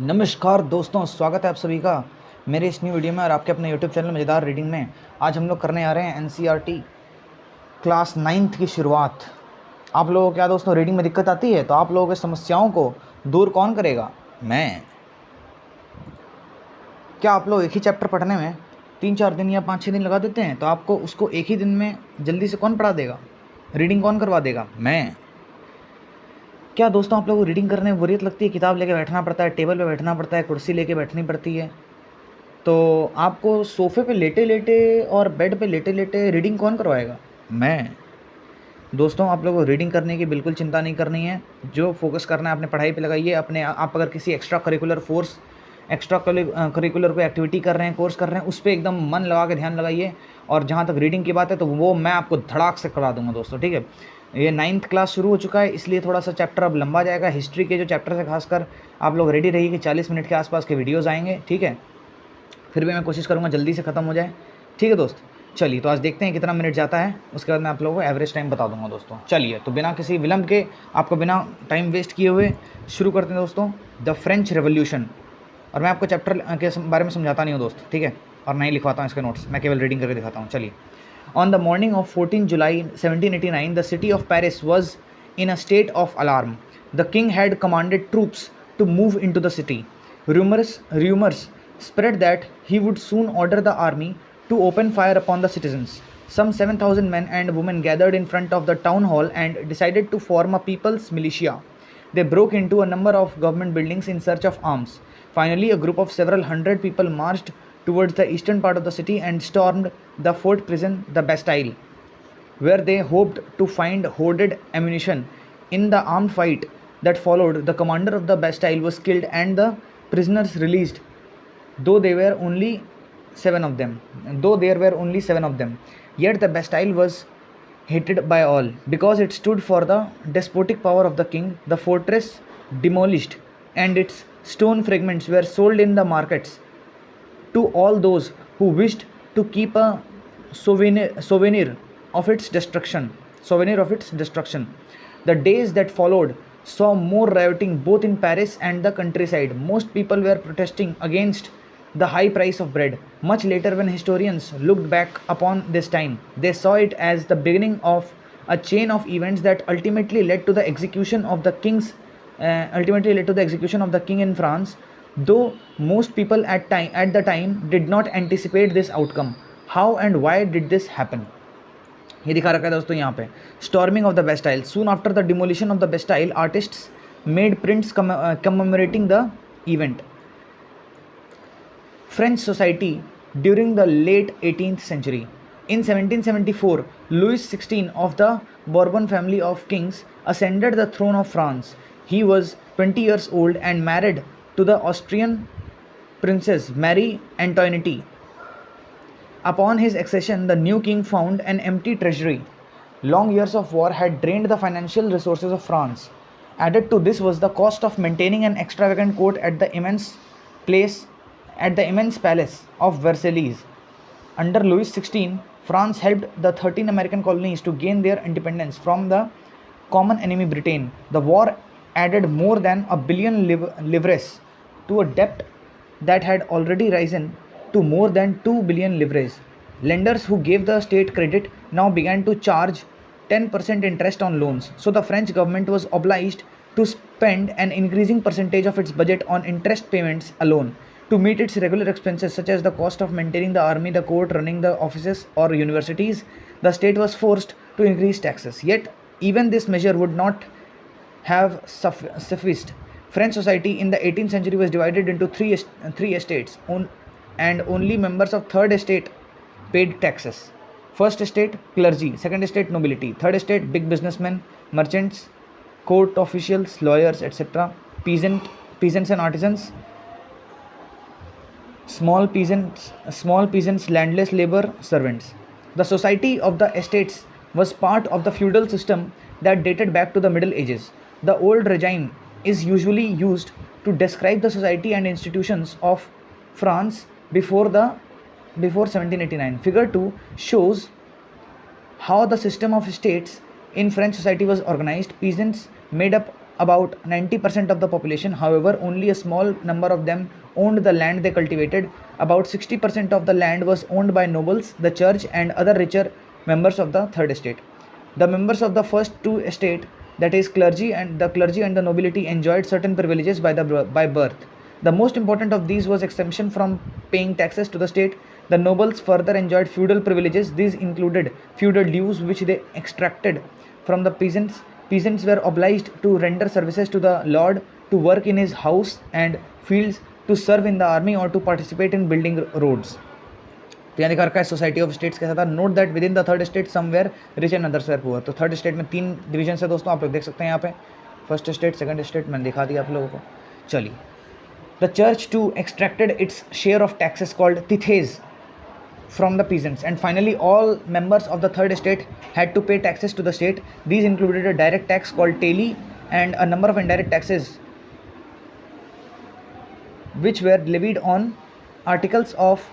नमस्कार दोस्तों, स्वागत है आप सभी का मेरे इस न्यू वीडियो में और आपके अपने यूट्यूब चैनल मजेदार रीडिंग में। आज हम लोग करने आ रहे हैं एनसीईआरटी क्लास 9th की शुरुआत। आप लोगों को क्या दोस्तों रीडिंग में दिक्कत आती है तो आप लोगों की समस्याओं को दूर कौन करेगा? मैं। क्या आप लोग एक ही चैप्टर पढ़ने में 3-4 दिन या 5-6 दिन लगा देते हैं तो आपको उसको एक ही दिन में जल्दी से कौन पढ़ा देगा? रीडिंग कौन करवा देगा? मैं। क्या दोस्तों आप लोगों को रीडिंग करने में बोरियत लगती है? किताब लेके बैठना पड़ता है, टेबल पे बैठना पड़ता है, कुर्सी लेके बैठनी पड़ती है, तो आपको सोफ़े पे लेटे-लेटे और बेड पे लेटे-लेटे रीडिंग कौन करवाएगा? मैं। दोस्तों आप लोगों को रीडिंग करने की बिल्कुल चिंता नहीं करनी है। जो फ़ोकस करना है अपने पढ़ाई पे लगाइए। अपने आप अगर किसी एक्स्ट्रा करिकुलर कोई एक्टिविटी कर रहे हैं, कोर्स कर रहे हैं, उस पे एकदम मन लगा के ध्यान लगाइए। और जहाँ तक रीडिंग की बात है तो वो मैं आपको धड़ाक से करवा दूँगा दोस्तों, ठीक है? ये 9th क्लास शुरू हो चुका है, इसलिए थोड़ा सा चैप्टर अब लंबा जाएगा। हिस्ट्री के जो चैप्टर है खासकर आप लोग रेडी रहिए कि 40 मिनट के आसपास के वीडियोज़ आएँगे, ठीक है? फिर भी मैं कोशिश करूँगा जल्दी से ख़त्म हो जाए, ठीक है दोस्त? चलिए तो आज देखते हैं कितना मिनट जाता है, उसके बाद मैं आप लोगों को एवरेज टाइम बता दूंगा दोस्तों। चलिए तो बिना किसी विलंब के, आपको बिना टाइम वेस्ट किए हुए शुरू करते हैं दोस्तों। The French revolution. और मैं आपको चैप्टर के बारे में समझाता नहीं हूँ दोस्त, ठीक है? और नहीं लिखवाता हूँ इसके नोट्स, मैं केवल रीडिंग करके दिखाता हूँ। चलिए। On the morning of 14 July 1789 the city of Paris was in a state of alarm. The king had commanded troops to move into the city. Rumors spread that he would soon order the army to open fire upon the citizens. Some 7,000 men and women gathered in front of the town hall and decided to form a people's militia. They broke into a number of government buildings in search of arms. Finally, a group of several hundred people marched towards the eastern part of the city and stormed the fort prison, the Bastille, where they hoped to find hoarded ammunition. In the armed fight that followed, the commander of the Bastille was killed and the prisoners released, though there were only 7 of them. Yet the Bastille was hated by all because it stood for the despotic power of the king. The fortress demolished and its stone fragments were sold in the markets to all those who wished to keep a souvenir of its destruction. The days that followed saw more rioting both in Paris and the countryside. Most people were protesting against the high price of bread. Much later, when historians looked back upon this time, they saw it as the beginning of a chain of events that ultimately led to the execution of the king in France. Though most people at the time did not anticipate this outcome. How and why did this happen? ये दिखा रखा है दोस्तों यहाँ पे। Storming of the Bastille. Soon after the demolition of the Bastille, artists made prints commemorating the event. French society during the late 18th century. In 1774, Louis XVI of the Bourbon family of kings ascended the throne of France. He was 20 years old and married to the Austrian princess Marie Antoinette. Upon his accession, the new king found an empty treasury. Long years of war had drained the financial resources of France. Added to this was the cost of maintaining an extravagant court at the immense palace of Versailles. Under Louis XVI, France helped the 13 American colonies to gain their independence from the common enemy Britain. The war added more than a billion livres to a debt that had already risen to more than 2 billion livres. Lenders who gave the state credit now began to charge 10% interest on loans, so the French government was obliged to spend an increasing percentage of its budget on interest payments alone. To meet its regular expenses such as the cost of maintaining the army, the court, running the offices or universities, the state was forced to increase taxes. Yet, even this measure would not have sufficed. French society in the 18th century was divided into three estates, and only members of third estate paid taxes. First estate, clergy. Second estate, nobility. Third estate, big businessmen, merchants, court officials, lawyers, etc. Peasants and artisans. Small peasants, landless labor, servants. The society of the estates was part of the feudal system that dated back to the Middle Ages. The old regime is usually used to describe the society and institutions of France before 1789. Figure 2 shows how the system of estates in French society was organized. Peasants made up about 90% of the population. However, only a small number of them owned the land they cultivated. About 60% of the land was owned by nobles, the church, and other richer members of the third estate. The members of the first two estate, that is clergy and the nobility, enjoyed certain privileges by birth. The most important of these was exemption from paying taxes to the state. The nobles further enjoyed feudal privileges. These included feudal dues which they extracted from the peasants. Peasants were obliged to render services to the lord, to work in his house and fields, to serve in the army or to participate in building roads. तो यहाँ दिखा रखा है society of states कैसा था. Note that within the third state some were rich and others were poor. तो third state में 3 division है दोस्तों, आप लोग देख सकते हैं यहाँ पे. फर्स्ट स्टेट, सेकंड स्टेट मैंने दिखा दिया आप लोगों को. चलिए, the church to extracted its share of taxes called tithes from the peasants, and finally all members of the third estate had to pay taxes to the state. These included a direct tax called tali and a number of indirect taxes which were levied on articles of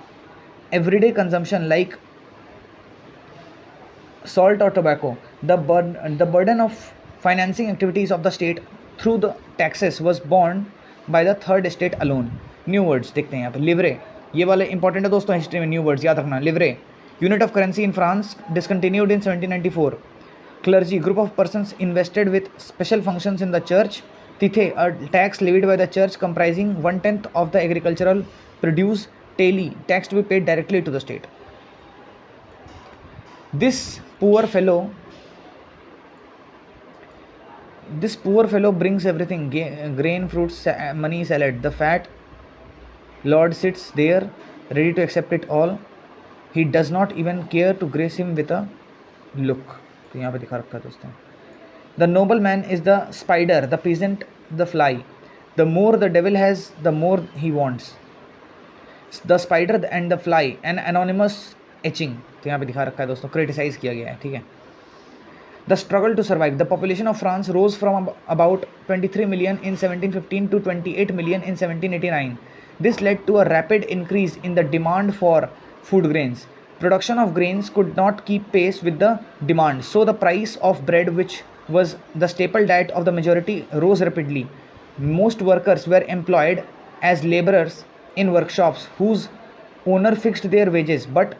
everyday consumption like salt or tobacco. The burden of financing activities of the state through the taxes was borne by the third estate alone. New words देखते हैं यहाँ पे. लिवरे, ये वाले important है दोस्तों history में. New words याद रखना. Livre, unit of currency in France, discontinued in 1794. Clergy, group of persons invested with special functions in the church. Tithe, a tax levied by the church comprising 1/10 of the agricultural produce. Taille, tax to be paid directly to the state. This poor fellow brings everything: grain, fruits, money, salad. The fat lord sits there ready to accept it all. He does not even care to grace him with a look. तो यहाँ पे दिखा रखा है दोस्तों. The nobleman is the spider, the peasant the fly. The more the devil has, the more he wants. The spider and the fly, an anonymous etching. तो यहाँ पे दिखा रखा है दोस्तों, क्रिटिसाइज किया गया है. ठीक है. The struggle to survive. The population of France rose from about 23 million in 1715 to 28 million in 1789. This led to a rapid increase in the demand for food grains. Production of grains could not keep pace with the demand, so the price of bread, which was the staple diet of the majority, rose rapidly. Most workers were employed as laborers in workshops whose owner fixed their wages, but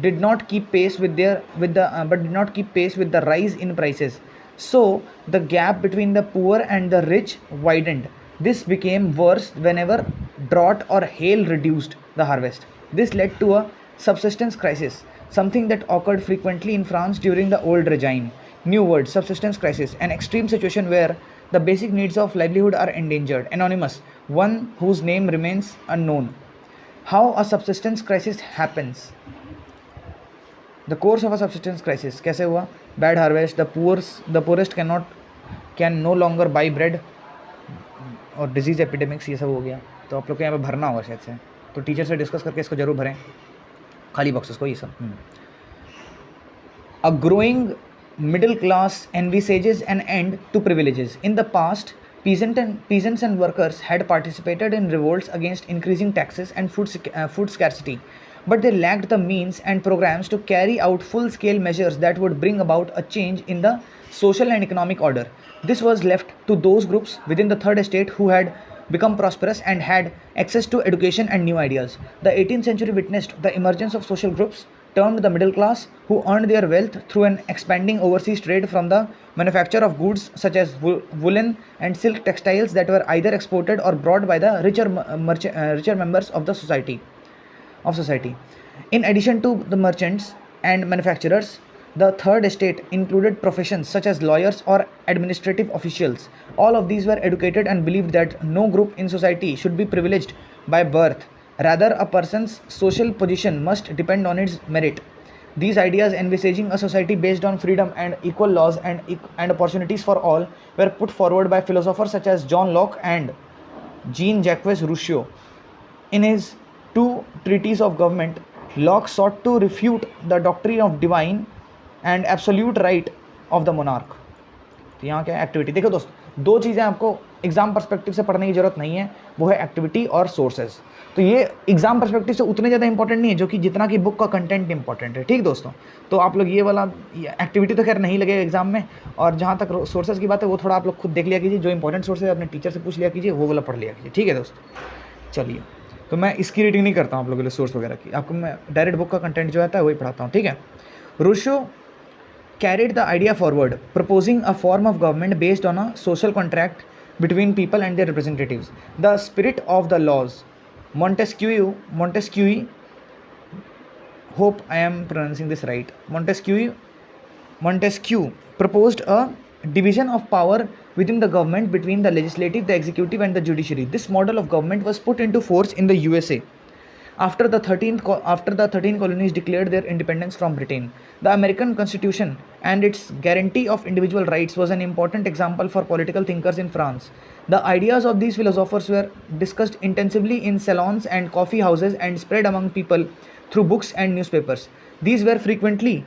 did not keep pace with the rise in prices. So the gap between the poor and the rich widened. This became worse whenever drought or hail reduced the harvest. This led to a subsistence crisis, something that occurred frequently in France during the old regime. New word: subsistence crisis, an extreme situation where the basic needs of livelihood are endangered. Anonymous, one whose name remains unknown. How a subsistence crisis happens. The course of a subsistence crisis. कैसे हुआ? Bad harvest, the poorest can no longer buy bread, और disease epidemics, ये सब हो गया. तो आप लोग को यहाँ पे भरना होगा शायद से, तो टीचर से डिस्कस करके इसको जरूर भरें, खाली बॉक्सेस को, ये सब. A growing middle class envisages an end to privileges. In the past, peasants and workers had participated in revolts against increasing taxes and food scarcity, but they lacked the means and programs to carry out full-scale measures that would bring about a change in the social and economic order. This was left to those groups within the third estate who had become prosperous and had access to education and new ideas. The 18th century witnessed the emergence of social groups termed the middle class, who earned their wealth through an expanding overseas trade from the manufacture of goods such as woolen and silk textiles that were either exported or brought by the richer members of the society. In addition to the merchants and manufacturers, the third estate included professions such as lawyers or administrative officials. All of these were educated and believed that no group in society should be privileged by birth. Rather, a person's social position must depend on its merit. These ideas, envisaging a society based on freedom and equal laws and opportunities for all, were put forward by philosophers such as John Locke and Jean-Jacques Rousseau. In his 2 treatises of government, Locke sought to refute the doctrine of divine and absolute right of the monarch. तो यहाँ क्या activity देखो दोस्तों, 2 चीज़ें आपको exam perspective से पढ़ने की जरूरत नहीं है, वो है एक्टिविटी और सोर्सेज। तो ये एग्जाम पर्सपेक्टिव से उतने ज़्यादा इंपॉर्टेंट नहीं है जो कि जितना कि बुक का कंटेंट इंपॉर्टेंट है। ठीक दोस्तों, तो आप लोग ये वाला एक्टिविटी तो खैर नहीं लगेगा एग्जाम में, और जहाँ तक सोर्सेज की बात है वो थोड़ा आप लोग खुद देख लिया कीजिए, जो इंपॉर्टेंट सोर्सेज अपने टीचर से पूछ लिया कीजिए, वो वाला पढ़ लिया कीजिए। ठीक है दोस्तों, चलिए, तो मैं इसकी रीडिंग नहीं करता हूँ आप लोगों के लिए सोर्स वगैरह की, आपको मैं डायरेक्ट बुक का कंटेंट जो आता है वही पढ़ाता हूँ। ठीक है। रूशो carried the idea forward, proposing a form of government based on a social contract between people and their representatives. The spirit of the laws, Montesquieu, hope I am pronouncing this right, Montesquieu proposed a division of power within the government between the legislative, the executive, and the judiciary. This model of government was put into force in the USA after the 13 colonies declared their independence from Britain. The American Constitution and its guarantee of individual rights was an important example for political thinkers in France. The ideas of these philosophers were discussed intensively in salons and coffee houses and spread among people through books and newspapers. These were frequently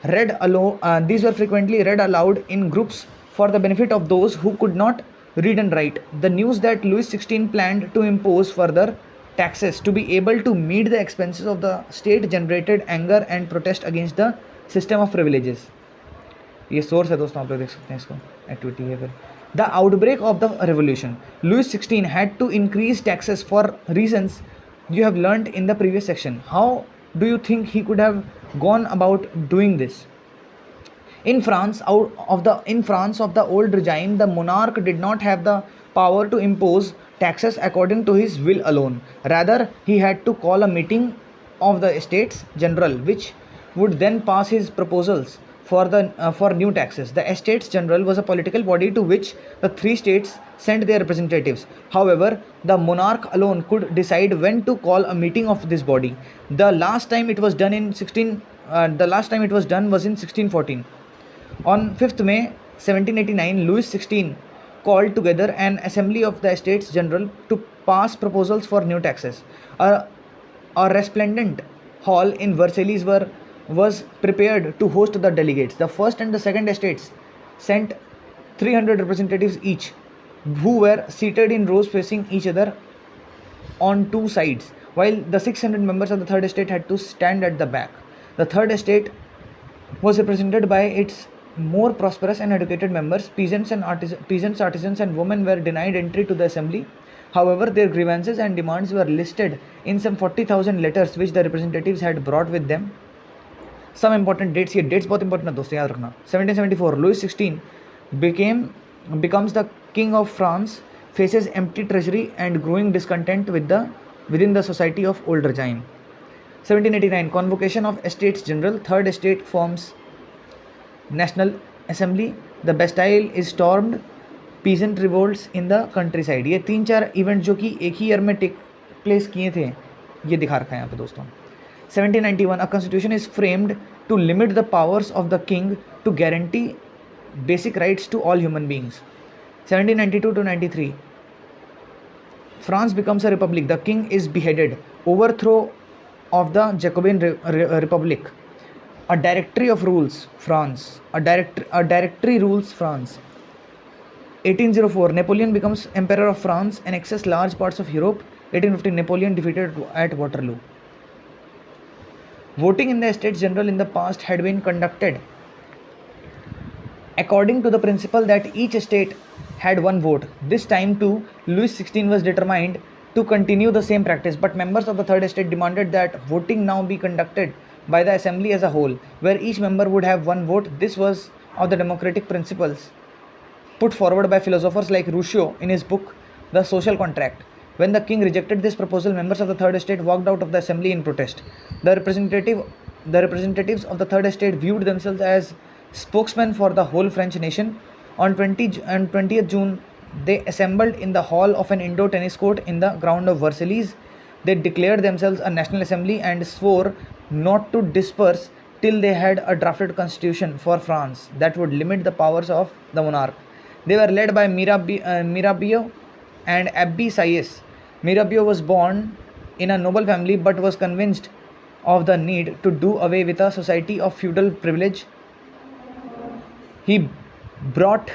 read aloud in groups for the benefit of those who could not read and write. The news that Louis XVI planned to impose further taxes to be able to meet the expenses of the state generated anger and protest against the system of privileges. ये source है दोस्तों, आप लोग देख सकते हैं इसको, activity है फिर। The outbreak of the revolution. Louis XVI had to increase taxes for reasons you have learned in the previous section. How do you think he could have gone about doing this? In France of the old regime, the monarch did not have the power to impose taxes according to his will alone. Rather, he had to call a meeting of the Estates General, which would then pass his proposals for new taxes. The Estates General was a political body to which the three states sent their representatives. However, the monarch alone could decide when to call a meeting of this body. The last time it was done was in 1614. On 5th May 1789, Louis XVI called together an assembly of the Estates General to pass proposals for new taxes. A resplendent hall in Versailles was prepared to host the delegates. The first and the second estates sent 300 representatives each, who were seated in rows facing each other on two sides, while the 600 members of the third estate had to stand at the back. The third estate was represented by its more prosperous and educated members. Peasants, artisans, and women were denied entry to the assembly. However, their grievances and demands were listed in some 40,000 letters which the representatives had brought with them. Some important dates, ये dates बहुत important है दोस्तों, याद रखना। 1774, Louis XVI becomes the king of France, faces empty treasury and growing discontent within the society of old regime. 1789, convocation of Estates General, third estate forms National Assembly, the Bastille is stormed, peasant revolts in the countryside. ये 3-4 event जो कि एक ही year में take place किए थे, ये दिखा रखा है यहाँ पे दोस्तों। 1791, a constitution is framed to limit the powers of the king to guarantee basic rights to all human beings. 1792 to 93, France becomes a republic. The king is beheaded. Overthrow of the Jacobin Republic. A directory rules France. 1804, Napoleon becomes emperor of France, annexes large parts of Europe. 1815, Napoleon defeated at Waterloo. Voting in the Estates General in the past had been conducted according to the principle that each estate had one vote. This time too, Louis XVI was determined to continue the same practice, but members of the third estate demanded that voting now be conducted by the assembly as a whole, where each member would have one vote. This was of the democratic principles put forward by philosophers like Rousseau in his book The Social Contract. When the king rejected this proposal, members of the third estate walked out of the assembly in protest. The representatives of the third estate viewed themselves as spokesmen for the whole French nation. On 20th June, they assembled in the hall of an indoor tennis court in the ground of Versailles. They declared themselves a national assembly and swore not to disperse till they had a drafted constitution for France that would limit the powers of the monarch. They were led by Mirabeau and Abbe Sieyès. Mirabeau was born in a noble family but was convinced of the need to do away with a society of feudal privilege. He brought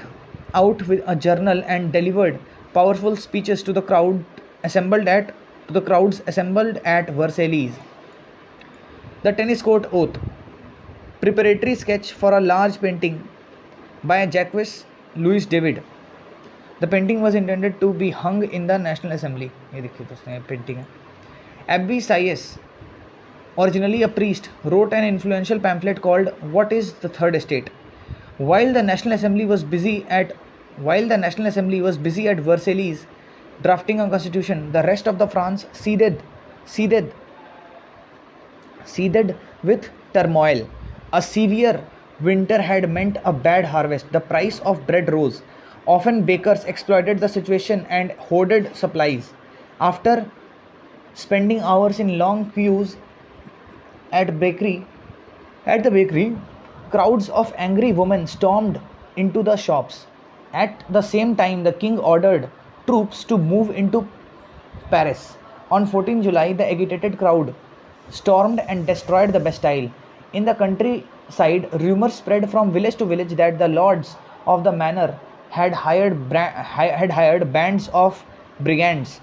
out with a journal and delivered powerful speeches to the crowds assembled at Versailles. The tennis court oath, preparatory sketch for a large painting by Jacques Louis David. The painting was intended to be hung in the National Assembly. ये देखिए दोस्तों, ये painting है. Abbe Sieyès, originally a priest, wrote an influential pamphlet called "What is the Third Estate?" While the National Assembly was busy at Versailles drafting a constitution, the rest of the France seethed with turmoil. A severe winter had meant a bad harvest. The price of bread rose. Often bakers exploited the situation and hoarded supplies. After spending hours in long queues at the bakery, crowds of angry women stormed into the shops. At the same time, the king ordered troops to move into Paris. On 14 July, the agitated crowd stormed and destroyed the Bastille. In the countryside, rumors spread from village to village that the lords of the manor had hired bands of brigands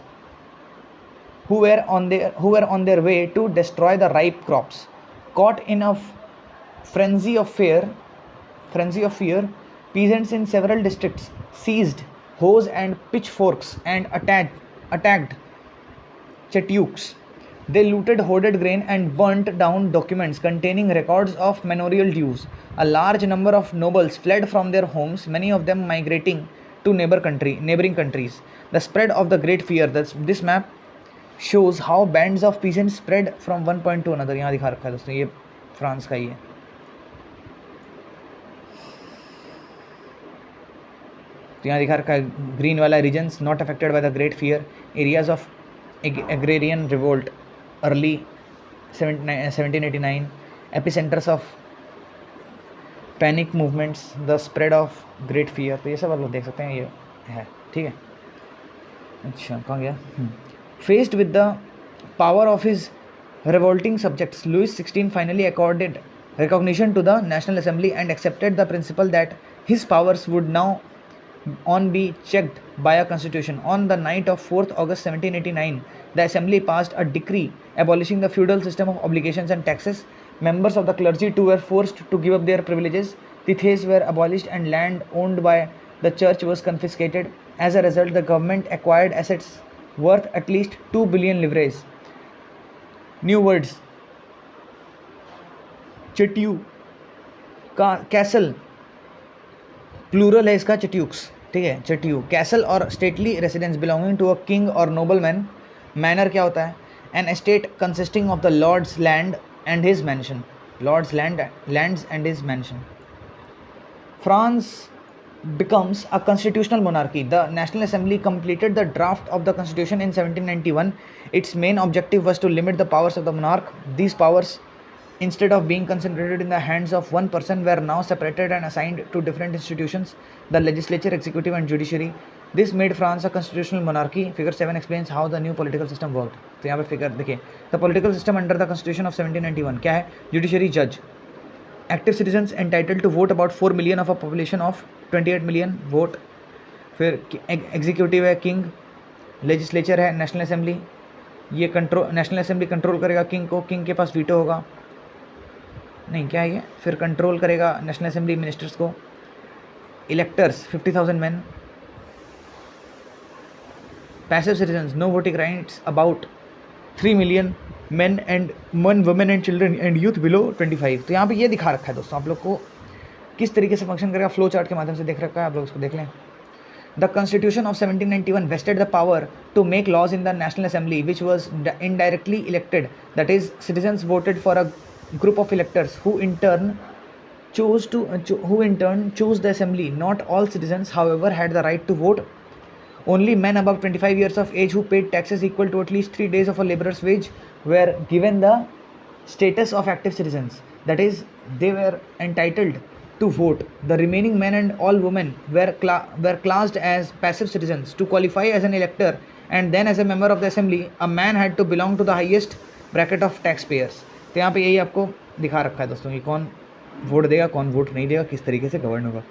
who were on their way to destroy the ripe crops. Caught in a frenzy of fear, peasants in several districts seized hoes and pitchforks and attacked Chetukes. They looted hoarded grain and burnt down documents containing records of manorial dues. A large number of nobles fled from their homes, many of them migrating to neighboring countries. The spread of the Great Fear. This map shows how bands of peasants spread from one point to another. यहाँ दिखा रखा है दोस्तों, ये France का ही है. तो यहाँ दिखा रखा है ग्रीन वाला reasons not affected by the great fear, areas of agrarian revolt, early 1789, epicenters of panic movements, the spread of great fear. तो ये सब आप लोग देख सकते हैं, ये है. ठीक है. अच्छा, कहाँ गया? Faced with the power of his revolting subjects, Louis XVI finally accorded recognition to the National Assembly and accepted the principle that his powers would now on be checked by a constitution. On the night of 4th August 1789, the Assembly passed a decree abolishing the feudal system of obligations and taxes. Members of the clergy too were forced to give up their privileges. Tithes were abolished and land owned by the church was confiscated. As a result, the government acquired assets worth at least 2 billion livres. New words: चट्यू का castle, plural है इसका chateaux. ठीक है, chateau. Castle और stately residence belonging to a king और nobleman. Manor क्या होता है? An estate consisting of the lord's land and his mansion. Lord's lands and his mansion. France becomes a constitutional monarchy. The National Assembly completed the draft of the Constitution in 1791. Its main objective was to limit the powers of the monarch. These powers, instead of being concentrated in the hands of one person, were now separated and assigned to different institutions: the legislature, executive and judiciary. This made France a constitutional monarchy. Figure 7 explains how the new political system worked. तो यहाँ पे figure देखिए, the political system under the Constitution of 1791 क्या है? Judiciary, judge. Active citizens entitled to vote, about 4 million of a population of 28 million vote. फिर executive है king, legislature है national assembly. ये कंट्रोल, नेशनल असेंबली कंट्रोल करेगा king को, king के पास veto होगा. नहीं, क्या है ये? फिर कंट्रोल करेगा नेशनल असेंबली मिनिस्टर्स को. Electors 50,000 man. Passive citizens, no voting rights, about 3 million men and 1 women and children and youth below 25. तो यहाँ पे ये दिखा रखा है दोस्तों, आप लोग को किस तरीके से फंक्शन करेगा, फ्लो चार्ट के माध्यम से देख रखा है, आप लोग इसको देख लें. The Constitution of 1791 vested the power to make laws in the National Assembly, which was indirectly elected. That is, citizens voted for a group of electors who in turn chose the assembly. Not all citizens, however, had the right to vote. Only men above 25 years of age who paid taxes equal to at least 3 days of a laborer's wage were given the status of active citizens. That is, they were entitled to vote. The remaining men and all women were classed as passive citizens. To qualify as an elector and then as a member of the assembly, a man had to belong to the highest bracket of taxpayers. तो यहाँ पे यही आपको दिखा रखा है दोस्तों कि कौन वोट देगा, कौन वोट नहीं देगा, किस तरीके से गवर्न होगा.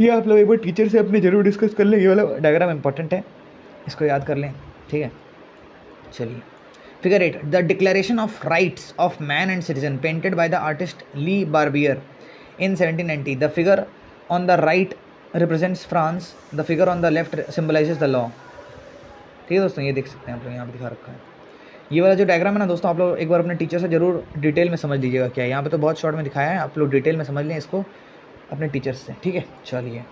ये आप लोग एक बार टीचर से अपने ज़रूर डिस्कस कर लें, ये वाला डायग्राम इंपॉर्टेंट है, इसको याद कर लें, ठीक है। चलिए, figure 8, the declaration of rights of man and citizen painted by the artist Le Barbier in 1790. The figure on the right represents France, the figure on the left symbolizes the law. ठीक है दोस्तों, ये देख सकते हैं आप लोग, यहाँ पे दिखा रखा है। ये वाला जो डायग्राम है ना दोस्तों, आप लोग एक बार अपने टीचर से जरूर डिटेल में समझ लीजिएगा क्या है। यहाँ पे तो बहुत शॉर्ट में दिखाया है, आप लोग डिटेल में समझ लें इसको अपने टीचर्स से, ठीक है। चलिए,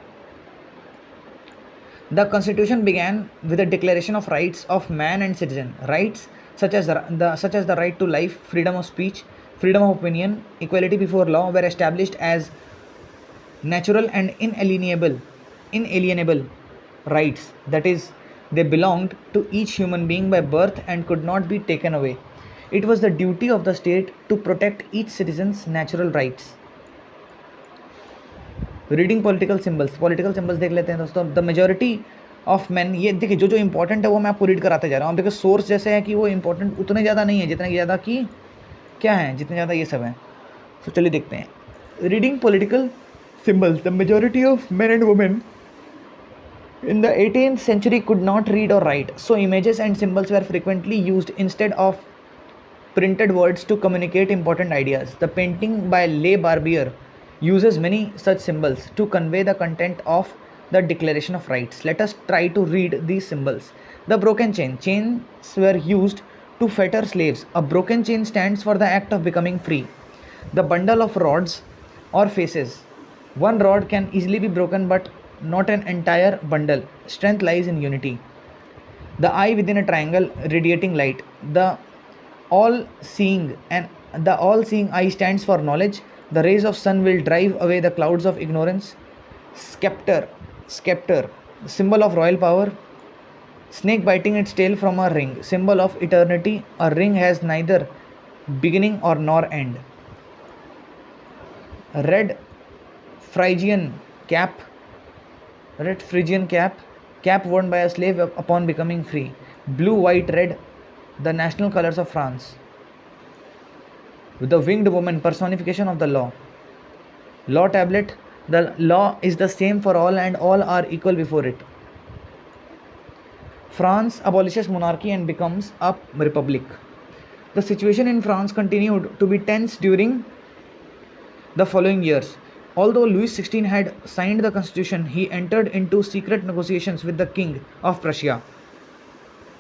the constitution began with the declaration of rights of man and citizen, rights such as the right to life, freedom of speech, freedom of opinion, equality before law were established as natural and inalienable rights. That is, they belonged to each human being by birth and could not be taken away. It was the duty of the state to protect each citizen's natural rights. Reading political symbols देख लेते हैं दोस्तों। The majority of man, ये देखिए जो important है वो मैं आपको रीड कराते जा रहा हूँ, बिकॉज सोर्स जैसे है कि वो इंपॉर्टेंट उतने ज़्यादा नहीं है जितने ज़्यादा कि क्या है, जितने ज़्यादा ये सब है। तो चलिए देखते हैं, reading political symbols. The majority of men and women in the 18th century could not read or write, so images and symbols were frequently used instead of printed words to communicate important ideas. The painting by Le Barbier uses many such symbols to convey the content of the Declaration of Rights. Let us try to read these symbols. The broken chain. Chains were used to fetter slaves. A broken chain stands for the act of becoming free. The bundle of rods or faces. One rod can easily be broken, but not an entire bundle. Strength lies in unity. The eye within a triangle, radiating light. The all-seeing eye stands for knowledge. The rays of sun will drive away the clouds of ignorance. Scepter, symbol of royal power. Snake biting its tail from a ring, symbol of eternity. A ring has neither beginning or nor end. Red Phrygian cap, cap worn by a slave upon becoming free. Blue, white, red, the national colors of France. The winged woman, personification of the law. Law tablet, the law is the same for all and all are equal before it. France abolishes monarchy and becomes a republic. The situation in France continued to be tense during the following years. Although Louis XVI had signed the constitution, he entered into secret negotiations with the king of Prussia.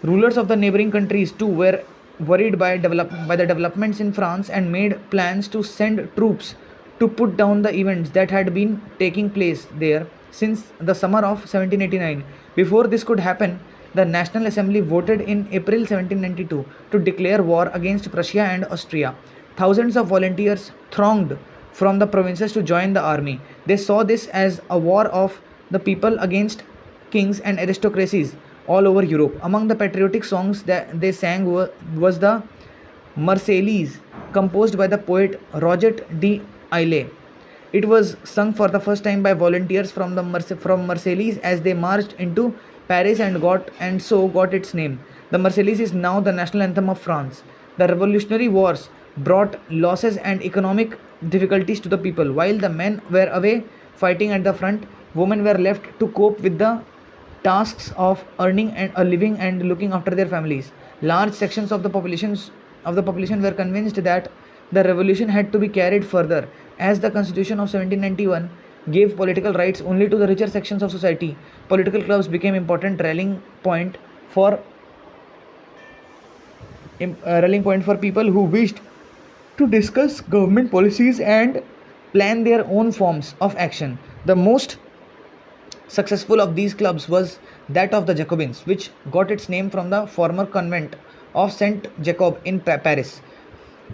Rulers of the neighboring countries too were worried by the developments in France and made plans to send troops to put down the events that had been taking place there since the summer of 1789. Before this could happen, the National Assembly voted in April 1792 to declare war against Prussia and Austria. Thousands of volunteers thronged from the provinces to join the army. They saw this as a war of the people against kings and aristocracies all over Europe. Among the patriotic songs that they sang was the Marseillaise, composed by the poet Roger de Aile. It was sung for the first time by volunteers from Marseilles as they marched into Paris and so got its name. The Marseillaise is now the national anthem of France. The Revolutionary Wars brought losses and economic difficulties to the people. While the men were away fighting at the front, women were left to cope with the tasks of earning a living and looking after their families. Large sections of the population were convinced that the revolution had to be carried further, as the Constitution of 1791 gave political rights only to the richer sections of society. Political clubs became important rallying point for people who wished to discuss government policies and plan their own forms of action. The most successful of these clubs was that of the Jacobins, which got its name from the former convent of Saint Jacob in Paris.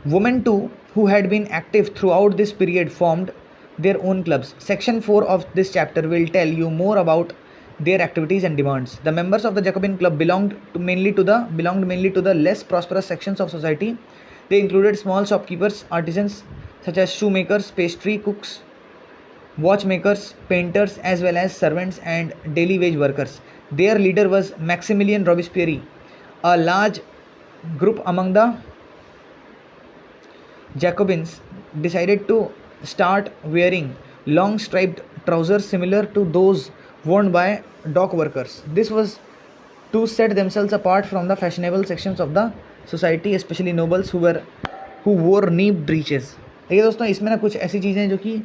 Women too, who had been active throughout this period, formed their own clubs. Section 4 of this chapter will tell you more about their activities and demands. The members of the Jacobin club belonged mainly to the less prosperous sections of society. They included small shopkeepers, artisans such as shoemakers, pastry cooks, watchmakers, painters, as well as servants and daily wage workers. Their leader was Maximilien Robespierre. A large group among the Jacobins decided to start wearing long striped trousers similar to those worn by dock workers. This was to set themselves apart from the fashionable sections of the society, especially nobles who wore knee breeches. देखिए दोस्तों, इसमें ना कुछ ऐसी चीज़ें हैं जो कि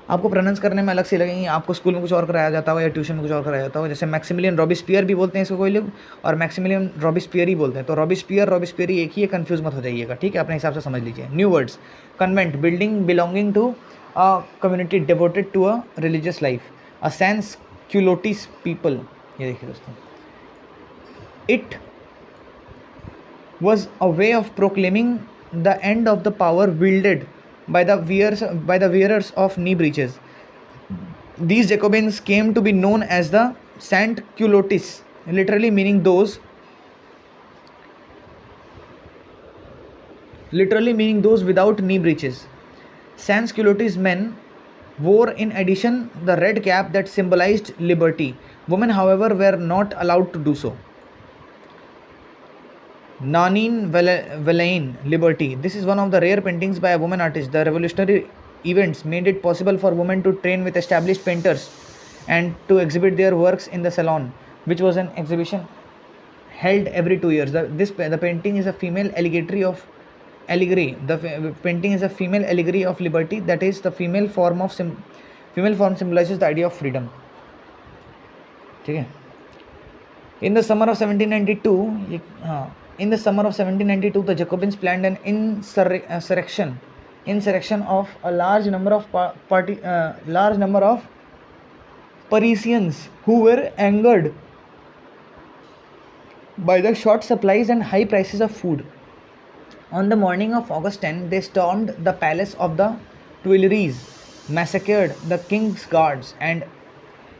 आपको प्रोनाउंस करने में अलग से लगेंगी, आपको स्कूल में कुछ और कराया जाता हो या ट्यूशन में कुछ और कराया जाता हो। जैसे मैक्सिमिलियन रॉबिस्पियर भी बोलते हैं इसको कोई लोग, और मैक्सिमिलियन रॉबिस्पियर ही बोलते हैं। तो रॉबिस्पियर एक ही है, कन्फ्यूज मत हो जाइएगा, ठीक है, अपने हिसाब से समझ लीजिए। New words: convent, building belonging to a community devoted to a religious life. A sans culottes people, ये देखिए दोस्तों, it was a way of proclaiming the end of the power wielded by the wearers of knee breeches. These Jacobins came to be known as the Saint Culottes, literally meaning those without knee breeches. Sans culottes men wore in addition the red cap that symbolized liberty. Women, however, were not allowed to do so. Nanine Velaine, Liberty. This is one of the rare paintings by a woman artist. The revolutionary events made it possible for women to train with established painters and to exhibit their works in the Salon, which was an exhibition held every 2 years. The painting is a female allegory of liberty. That is, the female form symbolizes the idea of freedom. ठीक है. In the summer of 1792, the Jacobins planned an insurrection of a large number of Parisians who were angered by the short supplies and high prices of food. On the morning of August 10, they stormed the palace of the Tuileries, massacred the king's guards, and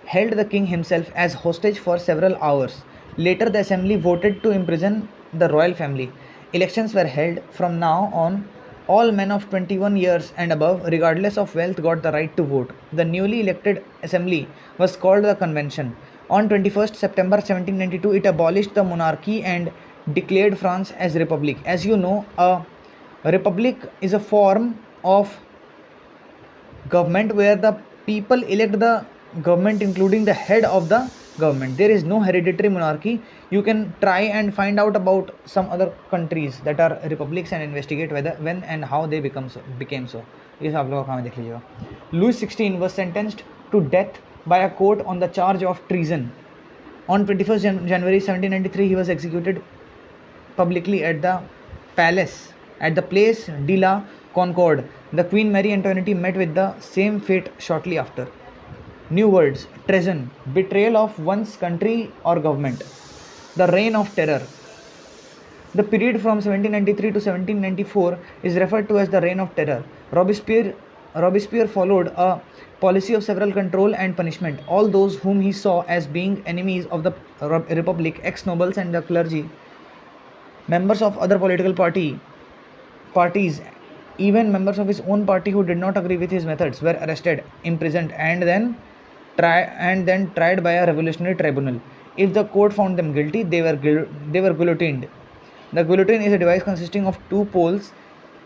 held the king himself as hostage for several hours. Later, the assembly voted to imprison the royal family. Elections were held. From now on, all men of 21 years and above, regardless of wealth, got the right to vote. The newly elected assembly was called the Convention. On 21st September 1792, it abolished the monarchy and declared France as republic. As you know, a republic is a form of government where the people elect the government, including the head of the government. There is no hereditary monarchy. You can try and find out about some other countries that are republics and investigate whether, when and how they became so. ये सब आप लोगों का काम देख लीजिएगा. Louis XVI was sentenced to death by a court on the charge of treason. On 21st January 1793, he was executed publicly at the Place de la Concorde. The Queen Marie Antoinette met with the same fate shortly after. New words: treason, betrayal of one's country or government. The reign of terror. The period from 1793 to 1794 is referred to as the reign of terror. Robespierre followed a policy of several control and punishment. All those whom he saw as being enemies of the republic, ex-nobles and the clergy, members of other political parties, even members of his own party who did not agree with his methods, were arrested, imprisoned, and then tried by a revolutionary tribunal. If the court found them guilty, they were guillotined. The guillotine is a device consisting of 2 poles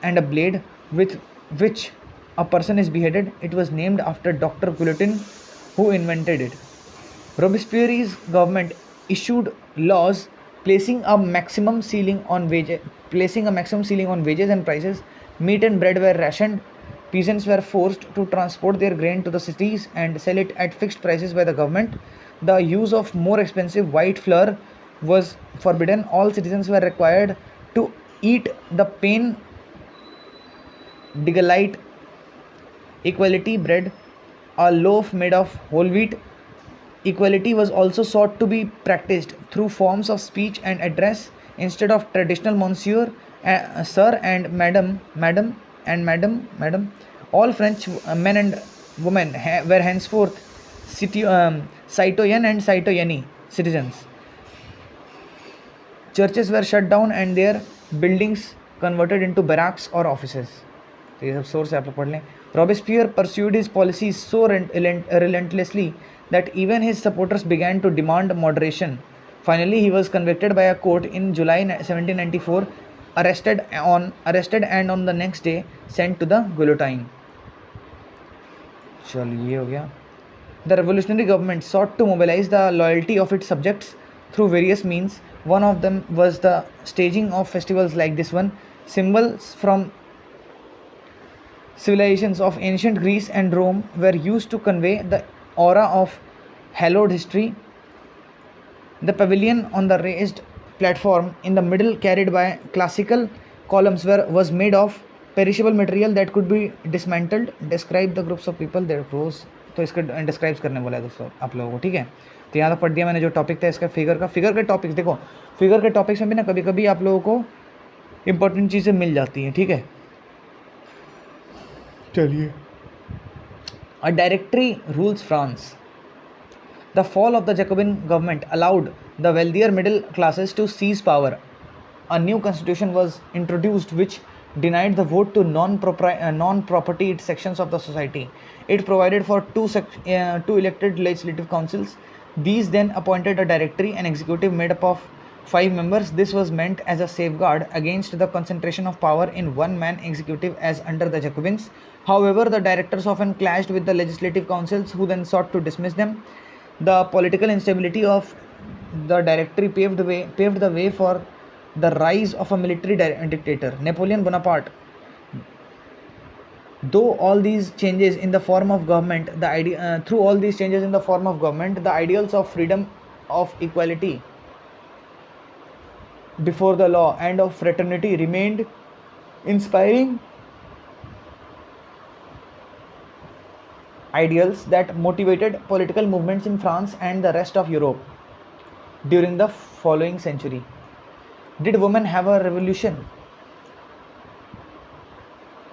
and a blade with which a person is beheaded. It was named after Dr. Guillotin, who invented it. Robespierre's government issued laws placing a maximum ceiling on wages and prices. Meat and bread were rationed. Peasants were forced to transport their grain to the cities and sell it at fixed prices by the government. The use of more expensive white flour was forbidden. All citizens were required to eat the pain digalite equality bread, a loaf made of whole wheat. Equality was also sought to be practiced through forms of speech and address instead of traditional monsieur, sir, and madam. All French men and women were henceforth citoyen and citoyenne citizens. Churches were shut down and their buildings converted into barracks or offices. तो ये सब source है, आप लोग पढ़ लें. Robespierre pursued his policies so relentlessly that even his supporters began to demand moderation. Finally, he was convicted by a court in July 1794, arrested and on the next day sent to the guillotine. चलिए, ये हो गया. The revolutionary government sought to mobilize the loyalty of its subjects through various means. One of them was the staging of festivals like this one. Symbols from civilizations of ancient Greece and Rome were used to convey the aura of hallowed history. The pavilion on the raised platform in the middle, carried by classical columns, was made of perishable material that could be dismantled. Describe the groups of people that rose. तो इसका describe करने बोला है दोस्तों आप लोगों को, ठीक है। तो यहाँ तक पढ़ दिया मैंने जो टॉपिक था इसका फिगर के टॉपिक्स। देखो फिगर के टॉपिक्स में भी ना कभी कभी आप लोगों को इंपॉर्टेंट चीज़ें मिल जाती हैं, ठीक है। चलिए, a directory rules France. The fall of the Jacobin government allowed the wealthier middle classes to seize power. A new constitution was introduced which denied the vote to non-property sections of the society. It provided for two elected legislative councils. These then appointed a directory and executive made up of 5 members. This was meant as a safeguard against the concentration of power in one-man executive as under the Jacobins. However, the directors often clashed with the legislative councils, who then sought to dismiss them. The political instability of the directory paved the way for the rise of a military dictator, Napoleon Bonaparte. Through all these changes in the form of government, the ideals of freedom, of equality before the law, and of fraternity remained inspiring ideals that motivated political movements in France and the rest of Europe during the following century. Did women have a revolution?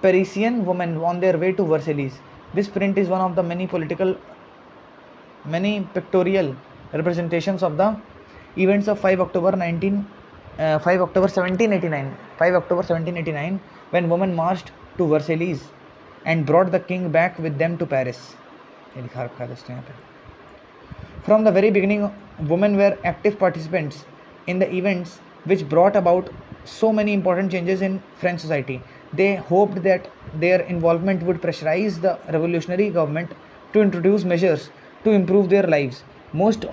Parisian women on their way to Versailles. This print is one of the many pictorial representations of the events of 5 October 1789, when women marched to Versailles and brought the king back with them to Paris. From the very beginning, women were active participants in the events which brought about so many important changes in French society. They hoped that their involvement would pressurize the revolutionary government to introduce measures to improve their lives. Most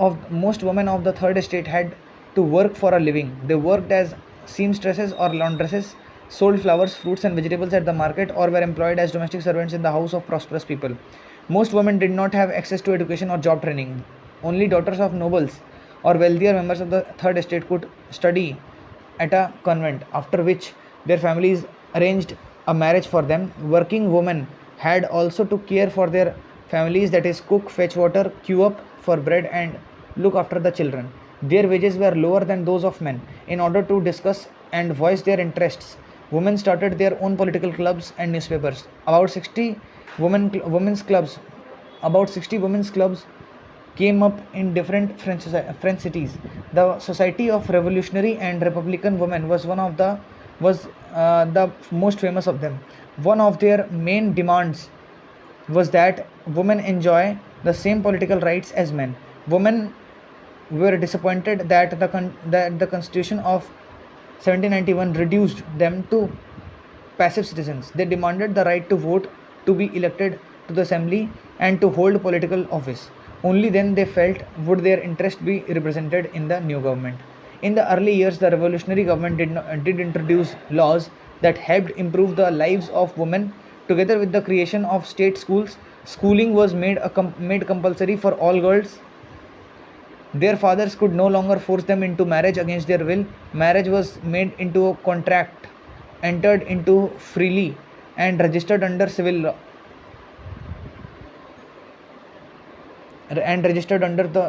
women of the third estate had to work for a living. They worked as seamstresses or laundresses, sold flowers, fruits and vegetables at the market, or were employed as domestic servants in the house of prosperous people. Most women did not have access to education or job training. Only daughters of nobles or wealthier members of the third estate could study at a convent, after which their families arranged a marriage for them. Working women had also to care for their families, that is, cook, fetch water, queue up for bread and look after the children. Their wages were lower than those of men. In order to discuss and voice their interests, women started their own political clubs and newspapers. About 60 women's clubs came up in different French cities. The Society of Revolutionary and Republican Women was the most famous of them. One of their main demands was that women enjoy the same political rights as men. Women were disappointed that the Constitution of 1791 reduced them to passive citizens. They demanded the right to vote, to be elected to the assembly, and to hold political office. Only then, they felt, would their interest be represented in the new government. In the early years, the revolutionary government did introduce laws that helped improve the lives of women. Together with the creation of state schools, schooling was made compulsory for all girls. Their fathers could no longer force them into marriage against their will. Marriage was made into a contract, entered into freely, and registered under the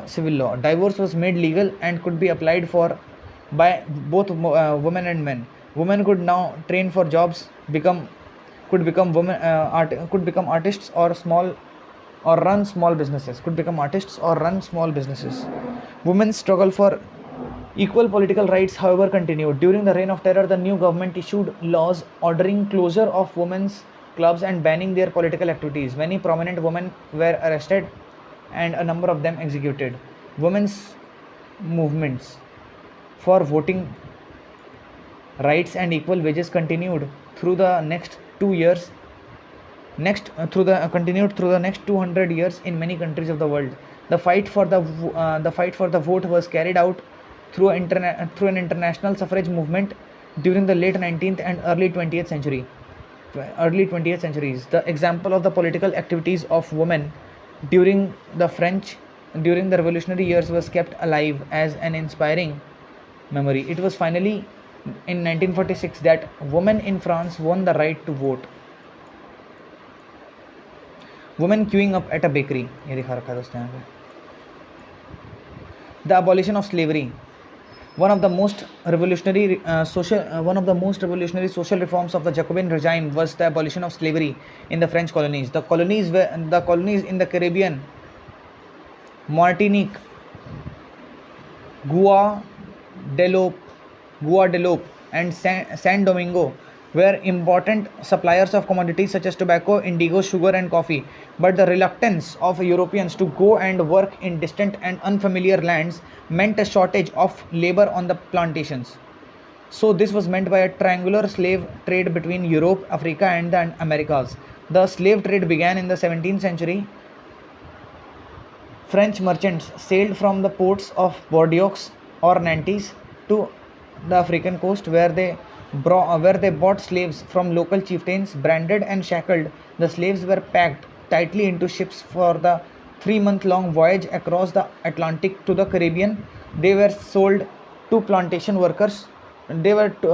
civil law. Divorce was made legal and could be applied for by both women and men. Women could now train for jobs, could become artists or run small businesses. Women's struggle for equal political rights, however, continued. During the Reign of Terror, the new government issued laws ordering closure of women's clubs and banning their political activities. Many prominent women were arrested and a number of them executed. Women's movements for voting rights and equal wages continued through the next 2 years. Continued through the next 200 years in many countries of the world. The fight for the vote was carried out through an international suffrage movement during the late 19th and early 20th centuries. The example of the political activities of women during the revolutionary years was kept alive as an inspiring memory. It was finally in 1946 that women in France won the right to vote. Women queuing up at a bakery, ये दिखा रखा है दोस्तों यहाँ पे. The abolition of slavery. One of the most revolutionary social reforms of the Jacobin regime was the abolition of slavery in the French colonies. The colonies in the Caribbean, Martinique, Guadeloupe, and San Domingo were important suppliers of commodities such as tobacco, indigo, sugar, and coffee. But the reluctance of Europeans to go and work in distant and unfamiliar lands meant a shortage of labor on the plantations. So this was meant by a triangular slave trade between Europe, Africa, and the Americas. The slave trade began in the 17th century. French merchants sailed from the ports of Bordeaux or Nantes to the African coast, where they bought slaves from local chieftains. Branded and shackled, the slaves were packed tightly into ships for the 3-month-long voyage across the Atlantic to the Caribbean. They were sold to plantation workers.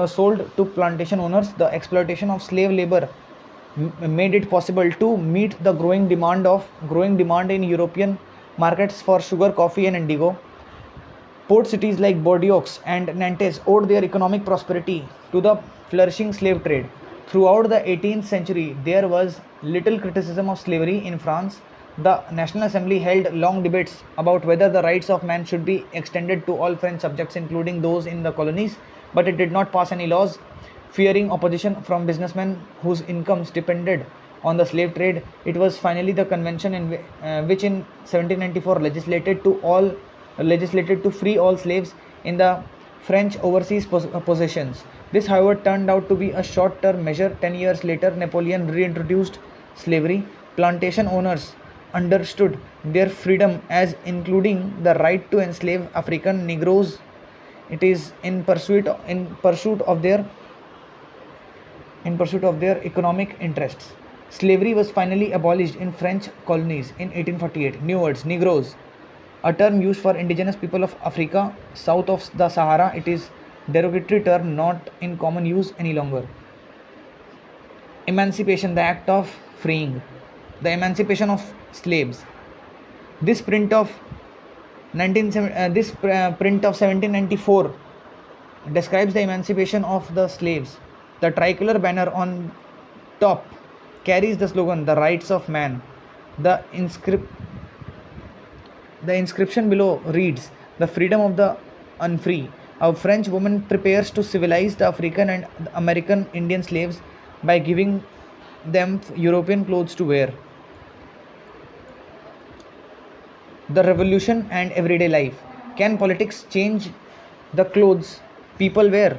Sold to plantation owners. The exploitation of slave labor made it possible to meet the growing demand in European markets for sugar, coffee, and indigo. Port cities like Bordeaux and Nantes owed their economic prosperity to the flourishing slave trade. Throughout the 18th century, there was little criticism of slavery in France. The National Assembly held long debates about whether the rights of man should be extended to all French subjects, including those in the colonies, but it did not pass any laws, fearing opposition from businessmen whose incomes depended on the slave trade. It was finally the convention which in 1794 legislated to free all slaves in the French overseas possessions. This, however, turned out to be a short-term measure. 10 years later, Napoleon reintroduced slavery. Plantation owners understood their freedom as including the right to enslave African Negroes. It is in pursuit of their economic interests. Slavery was finally abolished in French colonies in 1848. New words: Negroes, a term used for indigenous people of Africa south of the Sahara. It is derogatory term not in common use any longer. Emancipation, the act of freeing. The emancipation of slaves. This print of 1794 describes the emancipation of the slaves. The tricolor banner on top carries the slogan, "The Rights of Man." The inscription below reads, "The freedom of the unfree." A French woman prepares to civilize the African and American Indian slaves by giving them European clothes to wear. The revolution and everyday life. Can politics change the clothes people wear,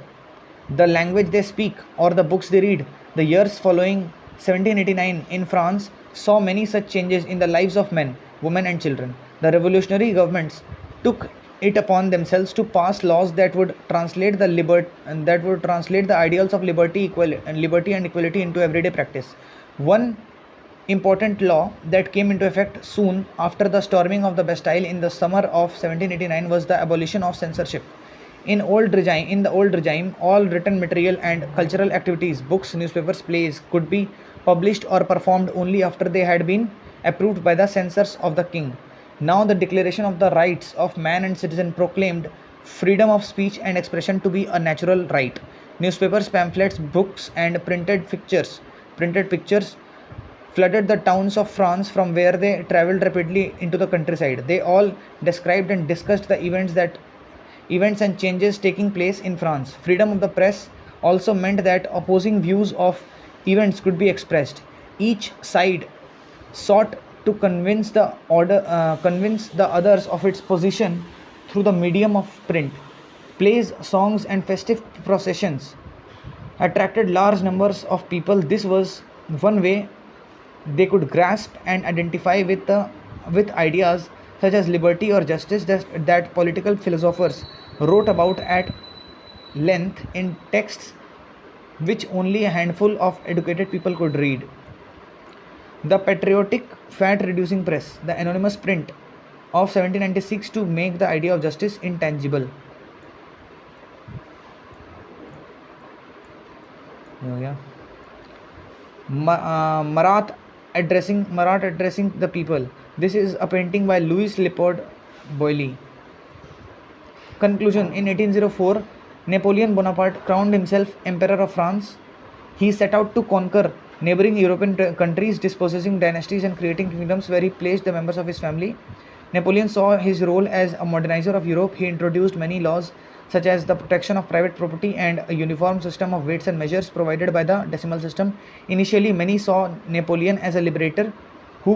the language they speak, or the books they read? The years following 1789 in France saw many such changes in the lives of men, women, and children. The revolutionary governments took it upon themselves to pass laws that would translate the ideals of liberty and equality into everyday practice. One important law that came into effect soon after the storming of the Bastille in the summer of 1789 was the abolition of censorship. In the old regime, all written material and cultural activities, books, newspapers, plays, could be published or performed only after they had been approved by the censors of the king. Now the Declaration of the Rights of Man and Citizen proclaimed freedom of speech and expression to be a natural right. Newspapers, pamphlets, books, and printed pictures flooded the towns of France from where they travelled rapidly into the countryside. They all described and discussed the events and changes taking place in France. Freedom of the press also meant that opposing views of events could be expressed. Each side sought to convince the others of its position through the medium of print. Plays, songs, and festive processions attracted large numbers of people. This was one way they could grasp and identify with ideas such as liberty or justice that political philosophers wrote about at length in texts which only a handful of educated people could read. The patriotic fat reducing press, the anonymous print of 1796 to make the idea of justice intangible. हो गया. Marat addressing the people. This is a painting by Louis Leopold Boilly. Conclusion. In 1804, Napoleon Bonaparte crowned himself Emperor of France. He set out to conquer neighboring European countries, dispossessing dynasties and creating kingdoms where he placed the members of his family. Napoleon saw his role as a modernizer of Europe. He introduced many laws such as the protection of private property and a uniform system of weights and measures provided by the decimal system. Initially, many saw Napoleon as a liberator who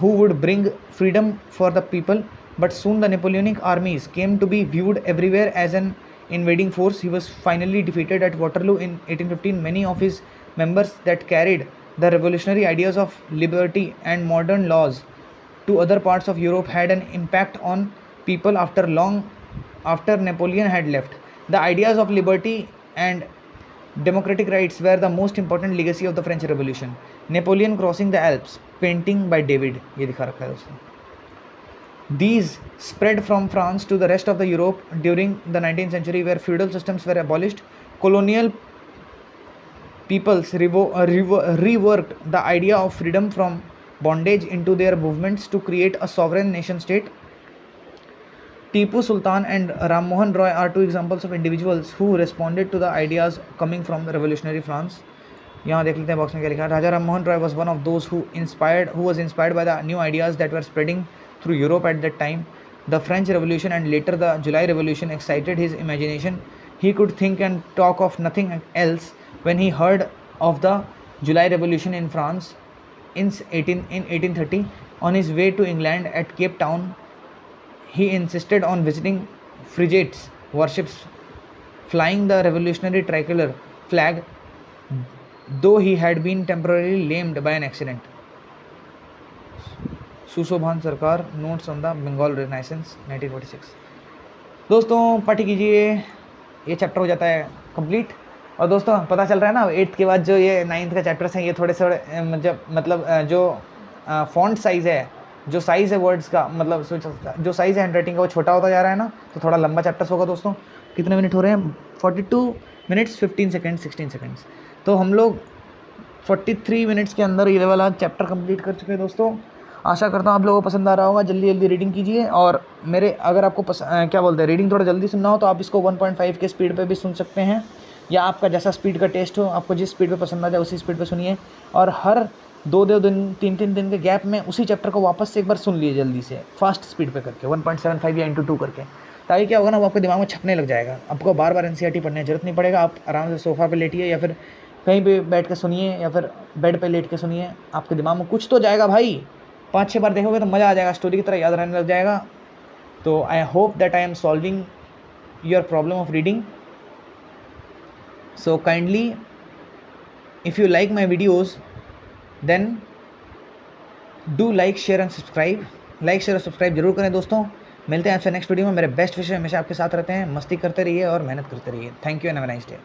would bring freedom for the people, but soon the Napoleonic armies came to be viewed everywhere as an invading force. He was finally defeated at Waterloo in 1815. Many of his members that carried the revolutionary ideas of liberty and modern laws to other parts of Europe had an impact on people after Napoleon had left. The ideas of liberty and democratic rights were the most important legacy of the French Revolution. Napoleon crossing the Alps, painting by David, ये दिखा रखा है दोस्तों. These spread from France to the rest of the Europe during the 19th century, where feudal systems were abolished. Colonial peoples reworked the idea of freedom from bondage into their movements to create a sovereign nation state. Tipu Sultan and Ram Mohan Roy are two examples of individuals who responded to the ideas coming from the revolutionary France. यहाँ देख लेते हैं box में क्या लिखा है. राजा Ram Mohan Roy was one of those who was inspired by the new ideas that were spreading through Europe at that time. The French Revolution and later the July Revolution excited his imagination. He could think and talk of nothing else when he heard of the July Revolution in France in 1830. On his way to England at Cape Town, he insisted on visiting frigates, warships, flying the revolutionary tricolor flag, though he had been temporarily lamed by an accident. Sushobhan Sarkar, notes on the Bengal renaissance 1946. दोस्तों पढ़ कीजिए, ये chapter हो जाता है complete. और दोस्तों पता चल रहा है ना 8th के बाद जो ये 9th का चैप्टर्स हैं ये थोड़े मतलब जो फॉन्ट साइज़ है, जो साइज़ है वर्ड्स का, मतलब जो साइज़ है हैंडराइटिंग का वो छोटा होता जा रहा है ना, तो थोड़ा लंबा चैप्टर्स होगा. दोस्तों कितने मिनट हो रहे हैं? 42 मिनट्स 15 सेकेंड्स 16 सेकेंड्स. तो हम लोग 43 मिनट्स के अंदर ये वाला चैप्टर कंप्लीट कर चुके हैं. दोस्तों आशा करता हूँ आप लोगों को पसंद आ रहा होगा. जल्दी जल्दी रीडिंग कीजिए. और मेरे अगर आपको क्या बोलते हैं रीडिंग थोड़ा जल्दी सुनना हो तो आप इसको 1.5 के स्पीड पे भी सुन सकते हैं, या आपका जैसा स्पीड का टेस्ट हो, आपको जिस स्पीड पे पसंद आ जाए उसी स्पीड पे सुनिए. और हर 2-2 दिन 3-3 दिन के गैप में उसी चैप्टर को वापस से एक बार सुन लीजिए जल्दी से, फास्ट स्पीड पे करके 1.75 या × 2 करके, ताकि क्या होगा ना वो आपके दिमाग में छपने लग जाएगा. आपको बार बार NCERT पढ़ने की जरूरत नहीं पड़ेगा. आप आराम से सोफ़ा पे लेटिए या फिर कहीं पे बैठ के सुनिए या फिर बेड पे लेट के सुनिए. आपके दिमाग में कुछ तो जाएगा भाई. 5-6 बार देखोगे तो मज़ा आ जाएगा, स्टोरी की तरह याद रहने लग जाएगा. तो I hope that I am solving your problem of reading. So kindly, if you like my videos, then do like, share and subscribe. Like share और सब्सक्राइब जरूर करें. दोस्तों मिलते हैं आपसे नेक्स्ट वीडियो में. मेरे बेस्ट विशेष हमेशा आपके साथ रहते हैं. मस्ती करते रहिए और मेहनत करते रहिए. Thank you and have a nice day.